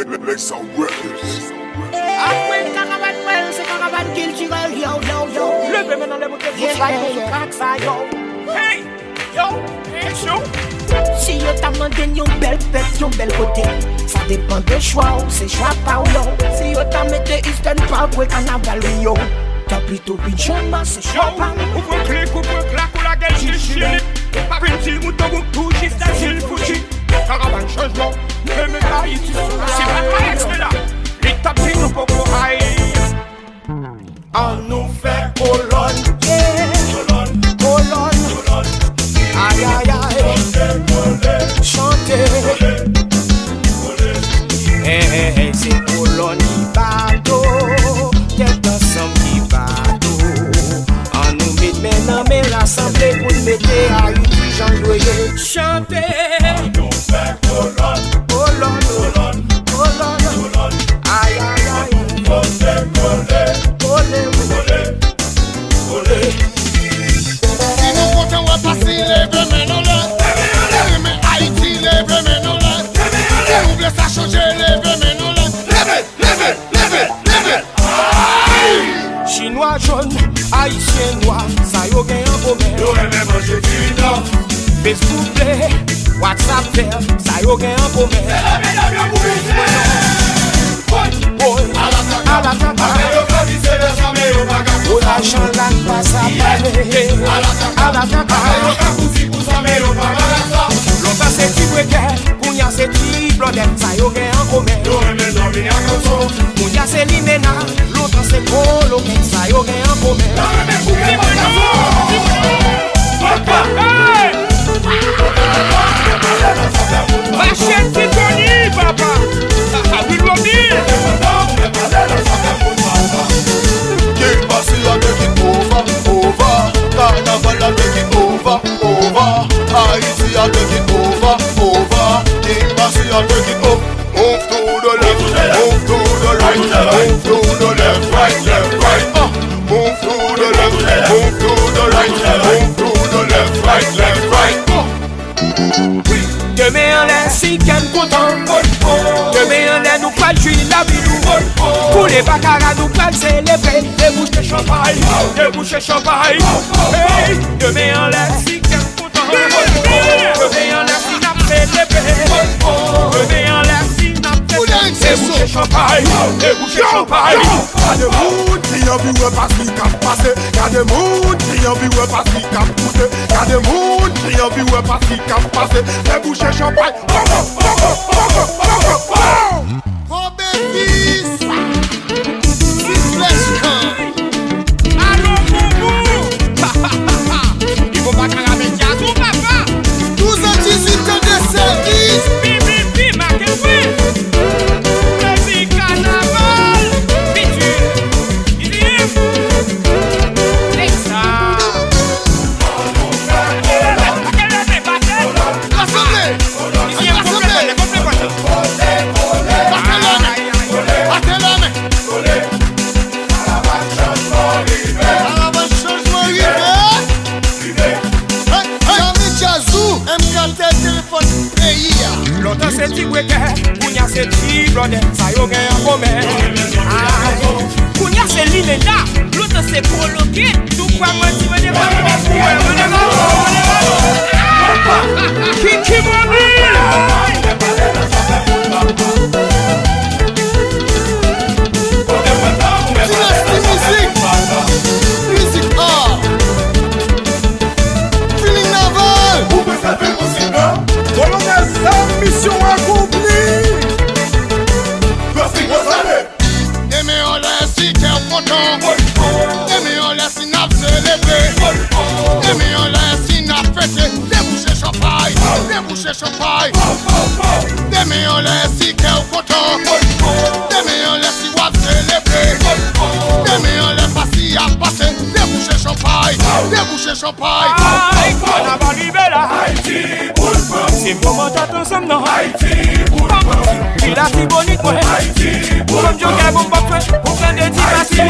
Make some records. Après caravane, well, c'est caravane culturel, yo, yo, yo. Levez maintenant les bouteilles pour slide, pour crack ça, yo. Hey, yo, hey, show. Si yo t'a demandé une belle fête, une belle côté, ça dépend des choix, c'est choix pas ou non. Si yo t'a mis des Eastern Park, ouais, carnaval, oui, yo. T'as plutôt Pichamba, c'est choix pas. Ou pour clic, ou pour clac, ou la gueule, chichi. Pas une fille, mouton, ou tout, juste un gil, fouchi. Caravane changement, même Haïti. C'est pas extrait là. Les tapis nous pour haïr. On nous fait colonne, colonne, colonne. Aïe aïe aïe. Chanter. Hey, c'est colonne qui bateau. Tête ensemble qui bateau. On nous met maintenant mais l'assemblée pour nous mettre Haïti Jean Joyeux. Chanter. On nous fait colonne, colonne, colonne, colonne. Aïe aïe aïe. Olé, olé. Si nous comptons à passer les deux mains là, mais Haïti les deux mains là, si nous voulons ça changer les deux mains là, levez. Chinois jaune, haïtien noir, ça y a un commun. Yo aimé manger du nord. Facebook play, WhatsApp faire, ça y a un commun. C'est la meilleure À la table, on a changé la passe à parler. À la table, l'autre c'est qui breguet, pour y a c'est qui blondette, ça y a un commun. Pour y a c'est l'imena, l'autre c'est colo, ça y a un commun. Machette qui Tony, papa, ça a vu l'objet. King Bassi a take it over. Carnival a take it over. Haiti a take it over. King Bassi a take it up. Move to the left, move to the right, move to the left, right. Move to the left, move to the right, move to the left, right. Demain en l'air, si qu'elle content. Demain en l'air, nous pas jouer la vie nous. Pour les baccarat, nous pas célébrer. Déboucher champagne, déboucher champagne. Hey, demain en l'air, si qu'elle content. Demain en l'air, si n'a célébrer. Demain en l'air, si n'a célébrer. Déboucher champagne, déboucher champagne. Y'a des mouns qui ont vu pas ce qui a passé. Y'a des mouns qui ont vu pas ce qui a coûté. Y'a des mouns qui ont vu pas ce qui a passé. Déboucher champagne. Mon bébé, allô, Moumou. Il faut pas cramer Diazou, papa. 12 à 18 ans de service. Bibi, Makelwe. Plaisir, carnaval. Bitu, Ilim. Lexa. L'autre c'est petit breguet, Kounia c'est petit blondet, ça y a un commun. Kounia c'est l'Inéna, l'autre c'est coloqué, tout quoi moi tu me débat. Kiki Mobile. Musique art. Feeling naval. Colonel Sam, mission accomplie. Demain on laisse si t'es content. Demain on laisse si n'a célébré. Demain on laisse si n'a fêté. Déboucher champagne, déboucher champagne. Demain on laisse si t'es content. Demain on laisse si wap célébré. Demain on laisse pas si à passer. Déboucher champagne, déboucher champagne. Carnaval libéral. Haïti, boulevard. C'est pour monter ensemble, non? Haïti, boulevard. Il a si bonite, ouais. Haïti, Comme Joker, bon, pour prendre des petits